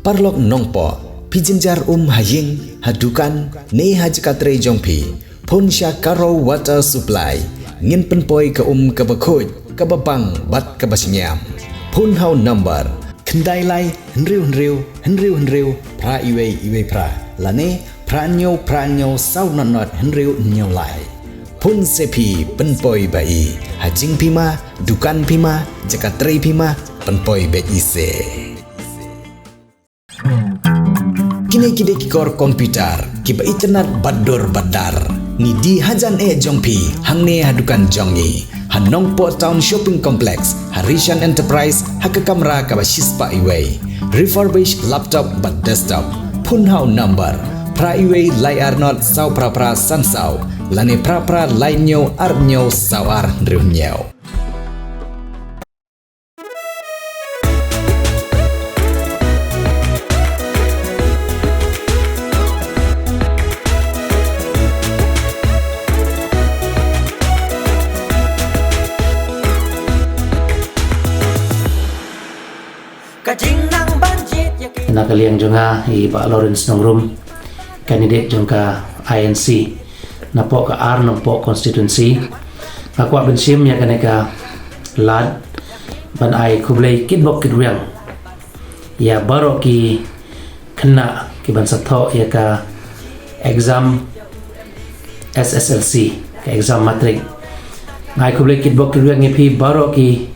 parlok nongpo pijinjar haying hadukan ne hajkatre jongpi pon sya karo water supply ngin penpoi ke kebakhoj kebabang bat kebasinyam pon hau number kendai lai henriu pra iwe pra lane pranyo sau not henriu nyau lai pun sepi penpoi bai hajing pima dukan pima jakatre pima penpoi bet ise kini kikor komputer kiba internet badar ni di hajan jongpi hangne hadukan jongi hanongpo town shopping complex Harishan Enterprise hakakamra kabashispa iway refurbished laptop but desktop punhau number pra iway layar not sau pra sansau lane pra lainyo arnyo sawar riunyo. Nakaliang jonga Pak Lawrence Nongrum candidate jongka INC napo ka ar nongpo constituency aku bensim ya kaneka lad ban ai kublai kitbok kitwyang ya baro ki kena ki ban satho ya ka exam SSLC ka exam matric ai kublai kitbok kitwyang ngi baro ki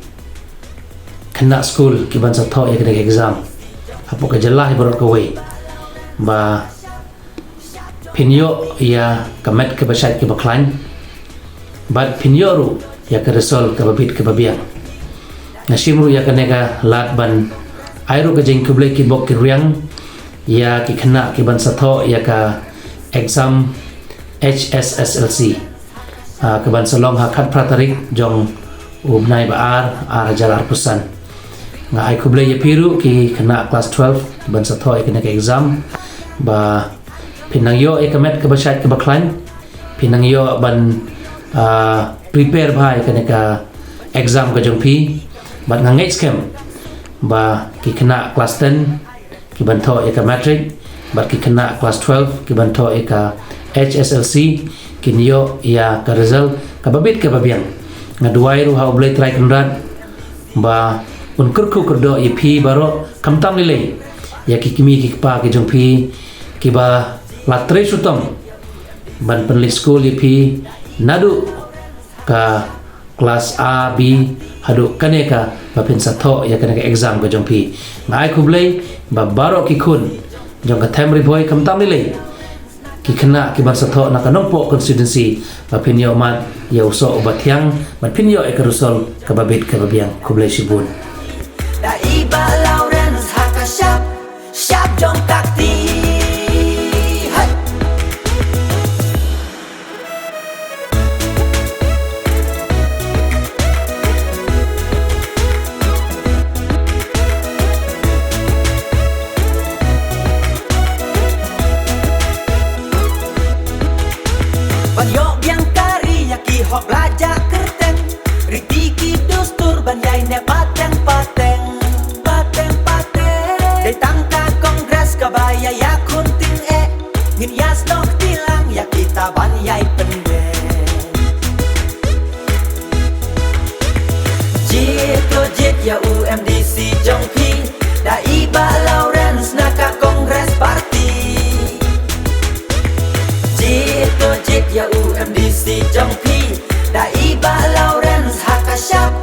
kena school ki ban satho ya kaneka exam apo ka jelah ibarat kawai ba pinyo ya kamet ke basat ke baklan bat pinyo ru ya ke resol ke babit ke babiang nasimru ya kanega lat ban airu ke jeng kublai ki bok ki riang ya ki kena ki ban satho ya ka exam HSSLC ke ban salong hakat pratarik jong ubnai baar jalar pusan nga ai kublai ya piru ki kena kelas 12 ban satho ai kena ke exam ba pinangyo ekamet ke basat ke baklan pinangyo ban prepare bhai kena ka exam ka jongpi ban ngangai scam ba ki kena kelas 10 ki ban tho eka matric ba ki kena kelas 12 ki ban tho eka HSLC kinyo ya ka result ka babit ke babiang nga duai ru ha oblai try kenrat ba unkurku kerdo ipi baro kamtam lile ya kikimi kikpa ki jongpi kiba latre sutam ban penlik school ipi nadu ka kelas A B hadu kaneka bapin satho ya kaneka exam ka jongpi ngai kublai ba baro ki kun jong ka temri boy kamtam lile ki kena ki ban satho na kanongpo constituency bapin yo mat ya uso obatyang ban pinyo e karusol ka babit ka babiang kublai sibun Iba Lawrence haka syap jong takti hai Banyo biang kari yaki hok belajar kerteng ritiki dustur bandai ne pateng tangka kongres kabaya ya kunting ngin yas nok tilang ya kita banyai pende jit ya UMDC jongpi da iba Lawrence naka kongres party jit ya UMDC jongpi da iba Lawrence haka syap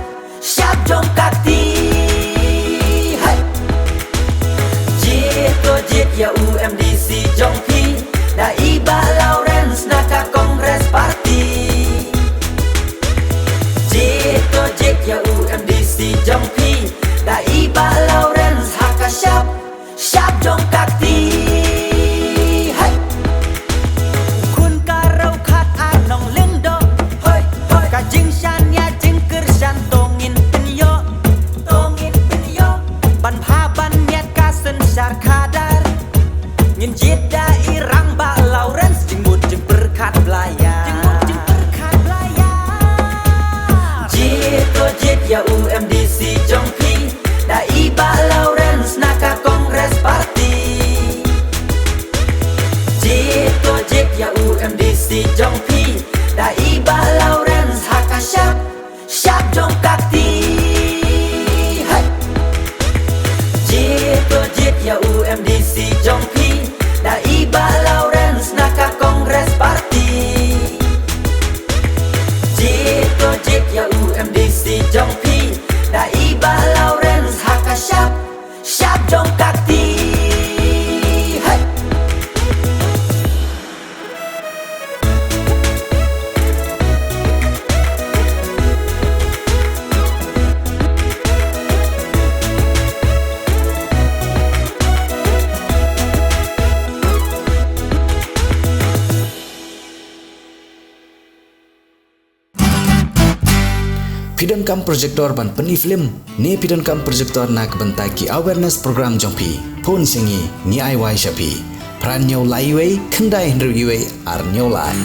jong kakti ya UMDC jongpi da iba Lawrence naka kongres party jit ya UMDC jongpi da iba Lawrence haka syap jong kakti hai kun karau khat anong lendo hoi ka jing shan ya jing ker shan tongin pinyo ban ban miat ka sen syar kadar ngin jeda irang ba Lawrence jengmut jeng berkat belayar jit ya UMDC jongpi da pidon kam projector ban peni film ne pidon kam projector nak bentai ki awareness program jongpi phone singi ni ai wai shapi pran nyau lai wei khandai hendru wei ar nyau lai